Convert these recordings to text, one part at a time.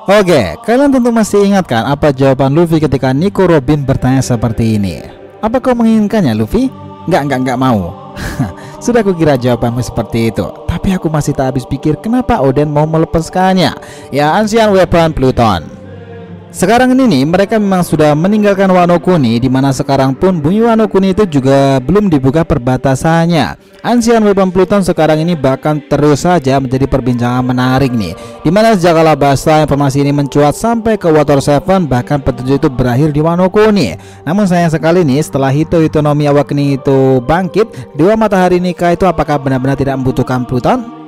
Oke, kalian tentu masih ingat kan apa jawaban Luffy ketika Nico Robin bertanya seperti ini? Apa kau menginginkannya, Luffy? Enggak mau. Sudah kukira jawabanmu seperti itu, tapi aku masih tak habis pikir kenapa Oden mau melepaskannya. Ya, Ancient Weapon Pluton. Sekarang ini nih, mereka memang sudah meninggalkan Wano Kuni, dimana sekarang pun bumi Wano Kuni itu juga belum dibuka perbatasannya. Ancient Weapon Pluton sekarang ini bahkan terus saja menjadi perbincangan menarik nih, dimana sejak Alabasta informasi ini mencuat sampai ke Water 7, bahkan petunjuk itu berakhir di Wano Kuni. Namun sayang sekali nih, setelah Hito no Mi Awakening itu bangkit, Dewa Matahari Nika itu apakah benar-benar tidak membutuhkan Pluton?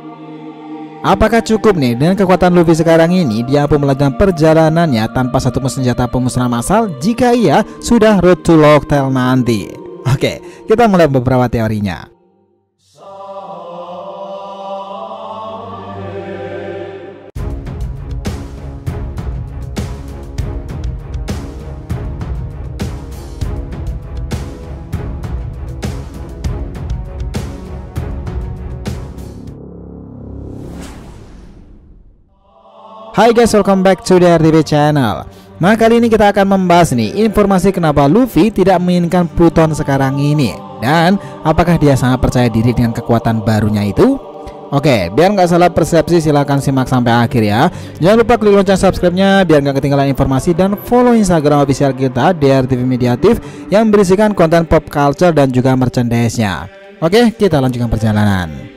Apakah cukup nih dengan kekuatan Luffy sekarang ini dia pun melanjutkan perjalanannya tanpa satu senjata pemusnah massal jika ia sudah road to Locktail nanti? Oke, kita mulai beberapa teorinya. Hai guys, welcome back to the RTB channel. Nah, kali ini kita akan membahas nih informasi kenapa Luffy tidak menginginkan Pluton sekarang ini, dan apakah dia sangat percaya diri dengan kekuatan barunya itu. Oke, biar nggak salah persepsi silahkan simak sampai akhir ya. Jangan lupa klik lonceng subscribe-nya biar nggak ketinggalan informasi, dan follow Instagram official kita DRTV Mediatif yang berisikan konten pop culture dan juga merchandise-nya. Oke, kita lanjutkan perjalanan.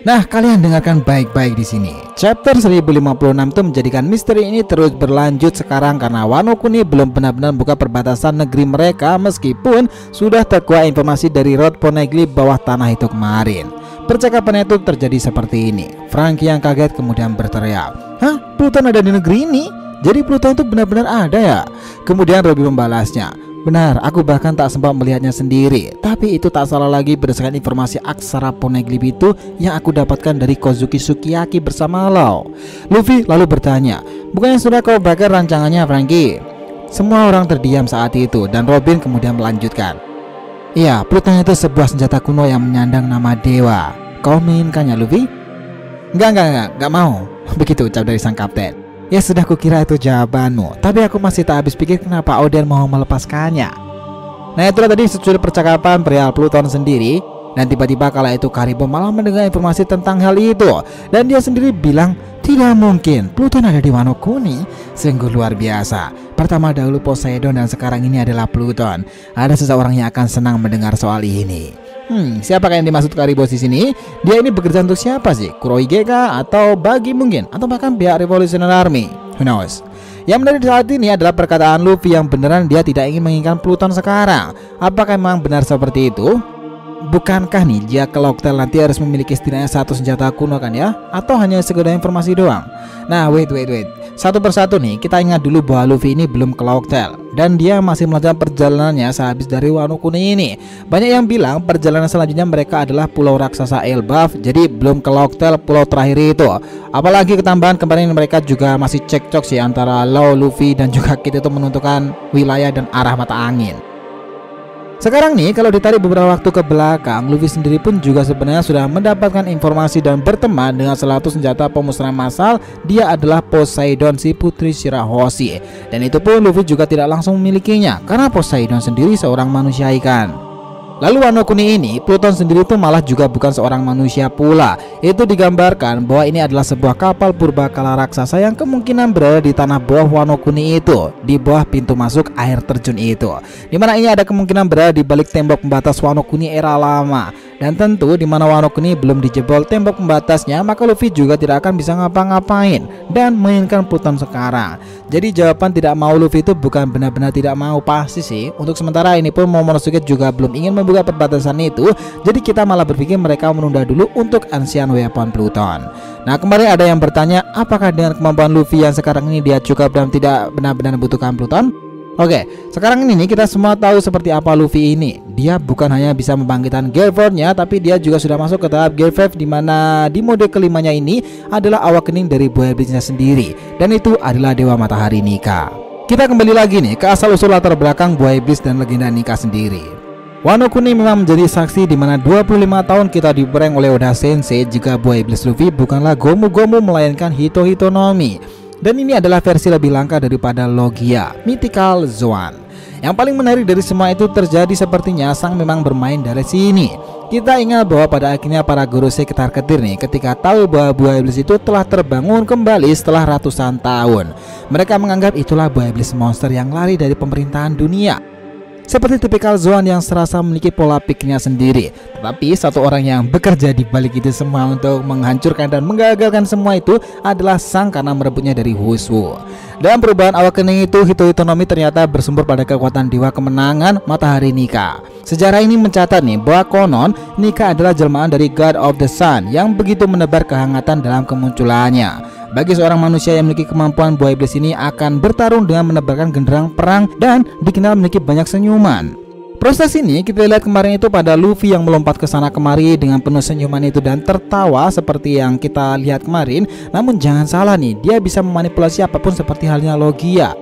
Nah, kalian dengarkan baik-baik di sini. Chapter 1056 itu menjadikan misteri ini terus berlanjut sekarang karena Wano Kuni belum benar-benar buka perbatasan negeri mereka meskipun sudah terkuat informasi dari Rod Poneglyph bawah tanah itu kemarin. Percakapan itu terjadi seperti ini. Franky yang kaget kemudian berteriak, "Hah? Pluton ada di negeri ini? Jadi Pluton itu benar-benar ada ya?" Kemudian Robby membalasnya, "Benar, aku bahkan tak sempat melihatnya sendiri. Tapi itu tak salah lagi berdasarkan informasi aksara Poneglyph itu yang aku dapatkan dari Kozuki Sukiyaki bersama Law." Luffy lalu bertanya, "Bukannya sudah kau bakar rancangannya, Franky?" Semua orang terdiam saat itu dan Robin kemudian melanjutkan, "Iya, Pluton itu sebuah senjata kuno yang menyandang nama dewa. Kau menginginkannya, Luffy?" Enggak mau." Begitu ucap dari sang kapten. "Ya sudah, kukira itu jawabanmu, tapi aku masih tak habis pikir kenapa Oden mau melepaskannya." Nah, itulah tadi secuil percakapan perihal Pluton sendiri. Dan tiba-tiba kala itu Karibo malah mendengar informasi tentang hal itu, dan dia sendiri bilang, "Tidak mungkin, Pluton ada di Wano Kuni. Sungguh luar biasa. Pertama dahulu Poseidon dan sekarang ini adalah Pluton. Ada seseorang yang akan senang mendengar soal ini." Siapakah yang dimaksud Karibo di sini? Dia ini bekerja untuk siapa sih? Kurohige kah? Atau Bagi mungkin? Atau bahkan pihak Revolutionary Army? Who knows? Yang menarik saat ini adalah perkataan Luffy yang beneran dia tidak ingin menginginkan Pluton sekarang. Apakah memang benar seperti itu? Bukankah nih dia ke Locktail nanti harus memiliki setidaknya satu senjata kuno kan ya? Atau hanya sekedar informasi doang? Nah, wait. Satu persatu nih, kita ingat dulu bahwa Luffy ini belum ke Locktail dan dia masih melanjutkan perjalanannya sehabis dari Wano Kuni ini. Banyak yang bilang perjalanan selanjutnya mereka adalah pulau raksasa Elbaf, jadi belum ke Locktail, pulau terakhir itu. Apalagi ketambahan kemarin mereka juga masih cekcok sih antara Law, Luffy dan juga Kid itu menentukan wilayah dan arah mata angin. Sekarang nih, kalau ditarik beberapa waktu ke belakang, Luffy sendiri pun juga sebenarnya sudah mendapatkan informasi dan berteman dengan salah satu senjata pemusnah massal. Dia adalah Poseidon, si putri Shirahoshi. Dan itu pun Luffy juga tidak langsung memilikinya karena Poseidon sendiri seorang manusia ikan. Lalu Wano Kuni ini, Pluton sendiri itu malah juga bukan seorang manusia pula. Itu digambarkan bahwa ini adalah sebuah kapal purbakala raksasa yang kemungkinan berada di tanah bawah Wano Kuni itu, di bawah pintu masuk air terjun itu. Dimana ini ada kemungkinan berada di balik tembok pembatas Wano Kuni era lama. Dan tentu di mana Wano Kuni belum dijebol tembok pembatasnya, maka Luffy juga tidak akan bisa ngapa-ngapain dan menginginkan Pluton sekarang. Jadi jawaban tidak mau Luffy itu bukan benar-benar tidak mau, pasti sih. Untuk sementara ini pun Momonosuke juga belum ingin membuka perbatasan itu. Jadi kita malah berpikir mereka menunda dulu untuk Ancient Weapon Pluton. Nah, kemarin ada yang bertanya, apakah dengan kemampuan Luffy yang sekarang ini dia cukup dan tidak benar-benar membutuhkan Pluton? Oke, sekarang ini kita semua tahu seperti apa Luffy ini. Dia bukan hanya bisa membangkitkan Gear 4-nya, tapi dia juga sudah masuk ke tahap Gear 5, di mana di mode kelimanya ini adalah awakening dari Boy Blitz-nya sendiri, dan itu adalah Dewa Matahari Nika. Kita kembali lagi nih ke asal usul latar belakang Boy Blitz dan legenda Nika sendiri. Wano Kuni memang menjadi saksi di mana 25 tahun kita diprank oleh Oda Sensei jika Boy Blitz Luffy bukanlah Gomu Gomu melainkan Hito Hito no Mi. Dan ini adalah versi lebih langka daripada Logia, Mythical Zoan. Yang paling menarik dari semua itu terjadi sepertinya Sang memang bermain dari sini. Kita ingat bahwa pada akhirnya para guru ketar-ketir nih ketika tahu bahwa buah iblis itu telah terbangun kembali setelah ratusan tahun. Mereka menganggap itulah buah iblis monster yang lari dari pemerintahan dunia. Seperti tipikal Zoan yang serasa memiliki pola pikirnya sendiri. Tetapi satu orang yang bekerja di balik itu semua untuk menghancurkan dan menggagalkan semua itu adalah Sang karena merebutnya dari Huswu. Dalam perubahan awakening itu, Hito Hitonomi ternyata bersumber pada kekuatan dewa kemenangan Matahari Nika. Sejarah ini mencatat nih bahwa konon Nika adalah jelmaan dari God of the Sun yang begitu menebar kehangatan dalam kemunculannya. Bagi seorang manusia yang memiliki kemampuan, buah iblis ini akan bertarung dengan menebarkan genderang perang dan dikenal memiliki banyak senyuman. Proses ini kita lihat kemarin itu pada Luffy yang melompat ke sana kemari dengan penuh senyuman itu dan tertawa seperti yang kita lihat kemarin. Namun jangan salah nih, dia bisa memanipulasi apapun seperti halnya Logia.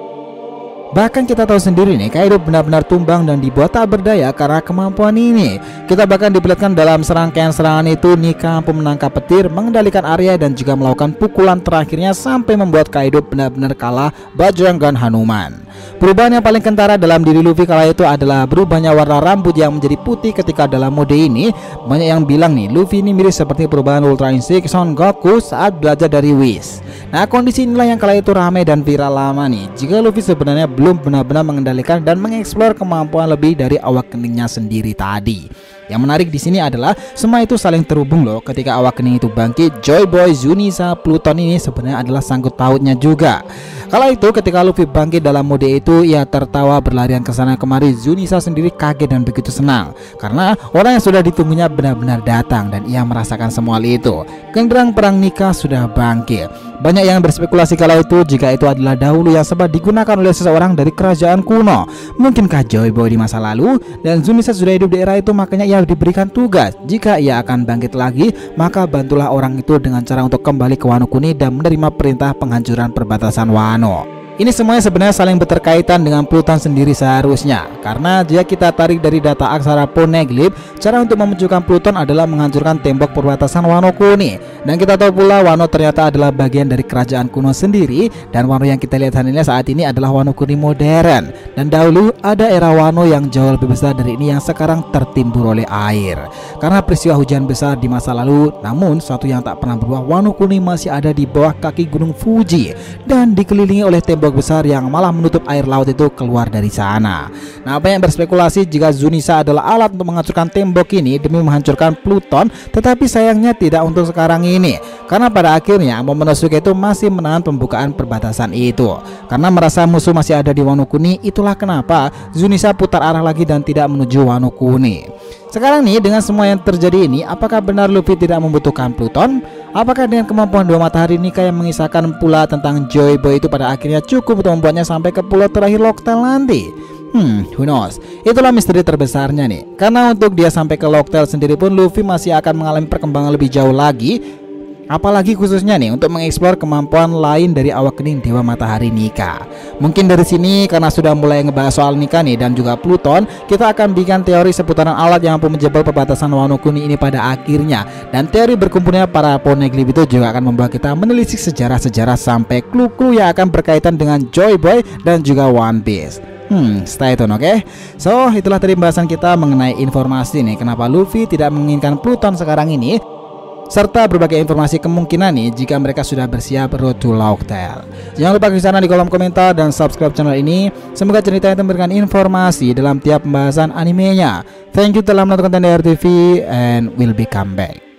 Bahkan kita tahu sendiri nih, Kaido benar-benar tumbang dan dibuat tak berdaya karena kemampuan ini. Kita bahkan diperlihatkan dalam serangkaian serangan itu Nika mampu menangkap petir, mengendalikan area dan juga melakukan pukulan terakhirnya sampai membuat Kaido benar-benar kalah Bajrangan Hanuman. Perubahan yang paling kentara dalam diri Luffy kala itu adalah berubahnya warna rambut yang menjadi putih ketika dalam mode ini. Banyak yang bilang nih, Luffy ini mirip seperti perubahan Ultra Instinct Son Goku saat belajar dari Whis. Nah, kondisi inilah yang kala itu ramai dan viral lama nih. Jika Luffy sebenarnya belum benar-benar mengendalikan dan mengeksplor kemampuan lebih dari awakeningnya sendiri tadi. Yang menarik di sini adalah semua itu saling terhubung loh. Ketika awakening itu bangkit, Joy Boy, Zunisa, Pluton ini sebenarnya adalah sangkut pautnya juga. Kala itu ketika Luffy bangkit dalam mode itu, ia tertawa berlarian ke sana kemari. Zunisa sendiri kaget dan begitu senang karena orang yang sudah ditunggunya benar-benar datang dan ia merasakan semua hal itu. Genderang perang Nika sudah bangkit. Banyak yang berspekulasi kala itu jika itu adalah dahulu yang sempat digunakan oleh seseorang dari kerajaan kuno. Mungkinkah Joy Boy di masa lalu dan Zunisa sudah hidup di era itu, makanya ia diberikan tugas jika ia akan bangkit lagi, maka bantulah orang itu dengan cara untuk kembali ke Wano Kuni dan menerima perintah penghancuran perbatasan Wano. Ini semuanya sebenarnya saling berterkaitan dengan Pluton sendiri seharusnya. Karena jika kita tarik dari data aksara Poneglyph, cara untuk memunculkan Pluton adalah menghancurkan tembok perbatasan Wano Kuni. Dan kita tahu pula Wano ternyata adalah bagian dari kerajaan kuno sendiri. Dan Wano yang kita lihat saat ini adalah Wano Kuni modern. Dan dahulu ada era Wano yang jauh lebih besar dari ini yang sekarang tertimbun oleh air. Karena peristiwa hujan besar di masa lalu, namun satu yang tak pernah berubah, Wano Kuni masih ada di bawah kaki gunung Fuji dan dikelilingi oleh tembok besar yang malah menutup air laut itu keluar dari sana. Nah, banyak berspekulasi jika Zunisa adalah alat untuk menghancurkan tembok ini demi menghancurkan Pluton, tetapi sayangnya tidak untuk sekarang ini. Karena pada akhirnya Momonosuke itu masih menahan pembukaan perbatasan itu. Karena merasa musuh masih ada di Wano Kuni, itulah kenapa Zunisa putar arah lagi dan tidak menuju Wano Kuni. Sekarang nih, dengan semua yang terjadi ini, apakah benar Luffy tidak membutuhkan Pluton? Apakah dengan kemampuan dua matahari Nika yang mengisahkan pula tentang Joy Boy itu pada akhirnya cukup untuk membuatnya sampai ke pulau terakhir Locktail nanti? Who knows? Itulah misteri terbesarnya nih. Karena untuk dia sampai ke Locktail sendiri pun Luffy masih akan mengalami perkembangan lebih jauh lagi. Apalagi khususnya nih untuk mengeksplor kemampuan lain dari awakening Dewa Matahari Nika. Mungkin dari sini karena sudah mulai ngebahas soal Nika nih dan juga Pluton, kita akan bikin teori seputaran alat yang mampu menjebol perbatasan Wano Kuni ini pada akhirnya. Dan teori berkumpulnya para Poneglyph itu juga akan membawa kita menelisik sejarah-sejarah sampai clue-clue yang akan berkaitan dengan Joy Boy dan juga One Piece. Stay tune, oke? So, itulah tadi pembahasan kita mengenai informasi nih kenapa Luffy tidak menginginkan Pluton sekarang ini, serta berbagai informasi kemungkinan nih jika mereka sudah bersiap road to Locktail. Jangan lupa klik sana di kolom komentar dan subscribe channel ini. Semoga cerita itu memberikan informasi dalam tiap pembahasan animenya. Thank you telah menonton konten DR TV and we'll be come back.